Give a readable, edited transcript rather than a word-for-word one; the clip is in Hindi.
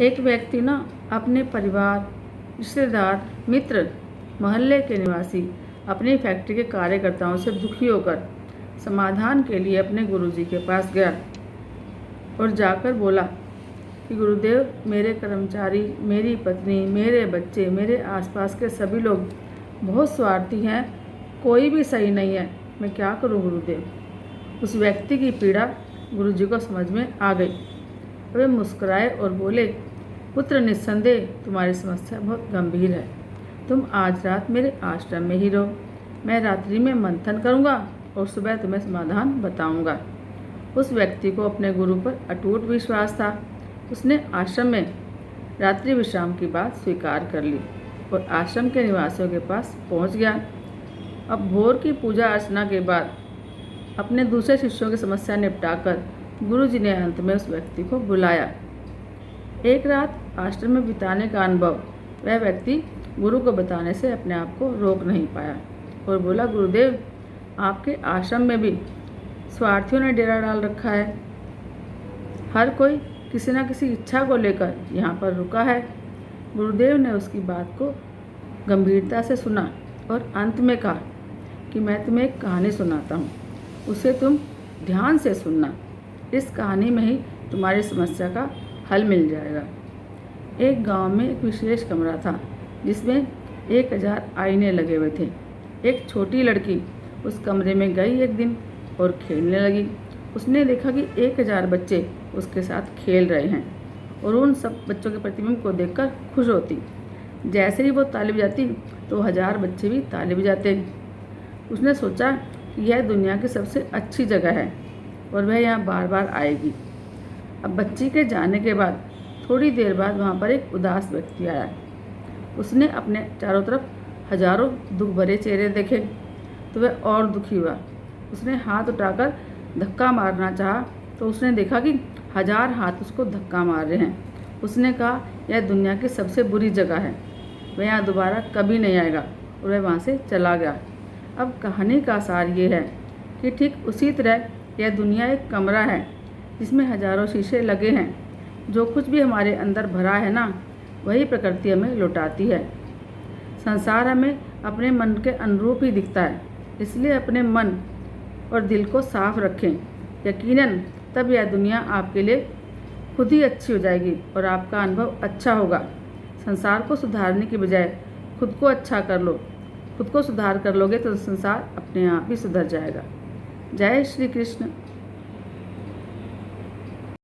एक व्यक्ति ना अपने परिवार, रिश्तेदार, मित्र, मोहल्ले के निवासी, अपनी फैक्ट्री के कार्यकर्ताओं से दुखी होकर समाधान के लिए अपने गुरुजी के पास गया और जाकर बोला कि गुरुदेव, मेरे कर्मचारी, मेरी पत्नी, मेरे बच्चे, मेरे आसपास के सभी लोग बहुत स्वार्थी हैं, कोई भी सही नहीं है, मैं क्या करूं गुरुदेव। उस व्यक्ति की पीड़ा गुरुजी को समझ में आ गई। वे मुस्कुराए और बोले, पुत्र, निस्संदेह तुम्हारी समस्या बहुत गंभीर है। तुम आज रात मेरे आश्रम में ही रहो। मैं रात्रि में मंथन करूँगा और सुबह तुम्हें समाधान बताऊँगा। उस व्यक्ति को अपने गुरु पर अटूट विश्वास था। उसने आश्रम में रात्रि विश्राम की बात स्वीकार कर ली और आश्रम के निवासियों के पास पहुँच गया। अब भोर की पूजा अर्चना के बाद अपने दूसरे शिष्यों की समस्या निपटाकर गुरुजी ने अंत में उस व्यक्ति को बुलाया। एक रात आश्रम में बिताने का अनुभव वह व्यक्ति गुरु को बताने से अपने आप को रोक नहीं पाया और बोला, गुरुदेव, आपके आश्रम में भी स्वार्थियों ने डेरा डाल रखा है। हर कोई किसी न किसी इच्छा को लेकर यहाँ पर रुका है। गुरुदेव ने उसकी बात को गंभीरता से सुना और अंत में कहा कि मैं तुम्हें एक कहानी सुनाता हूँ, उसे तुम ध्यान से सुनना। इस कहानी में ही तुम्हारी समस्या का हल मिल जाएगा। एक गांव में एक विशेष कमरा था जिसमें 1000 आईने लगे हुए थे। एक छोटी लड़की उस कमरे में गई एक दिन और खेलने लगी। उसने देखा कि 1000 बच्चे उसके साथ खेल रहे हैं और उन सब बच्चों के प्रतिबिंब को देखकर खुश होती। जैसे ही वो ताली बजाती तो 1000 बच्चे भी ताली बजाते। उसने सोचा कि यह दुनिया की सबसे अच्छी जगह है और वह यहाँ बार बार आएगी। अब बच्ची के जाने के बाद थोड़ी देर बाद वहाँ पर एक उदास व्यक्ति आया। उसने अपने चारों तरफ हजारों दुख भरे चेहरे देखे तो वह और दुखी हुआ। उसने हाथ उठाकर धक्का मारना चाहा तो उसने देखा कि 1000 हाथ उसको धक्का मार रहे हैं। उसने कहा, यह दुनिया की सबसे बुरी जगह है, वह यहाँ दोबारा कभी नहीं आएगा और वह वहाँ से चला गया। अब कहानी का सार ये है कि ठीक उसी तरह यह दुनिया एक कमरा है जिसमें हजारों शीशे लगे हैं। जो कुछ भी हमारे अंदर भरा है ना, वही प्रकृति हमें लौटाती है। संसार हमें अपने मन के अनुरूप ही दिखता है, इसलिए अपने मन और दिल को साफ रखें। यकीनन तब यह दुनिया आपके लिए खुद ही अच्छी हो जाएगी और आपका अनुभव अच्छा होगा। संसार को सुधारने की बजाय खुद को अच्छा कर लो। खुद को सुधार कर लोगे तो संसार अपने आप ही सुधर जाएगा। जय श्री कृष्ण।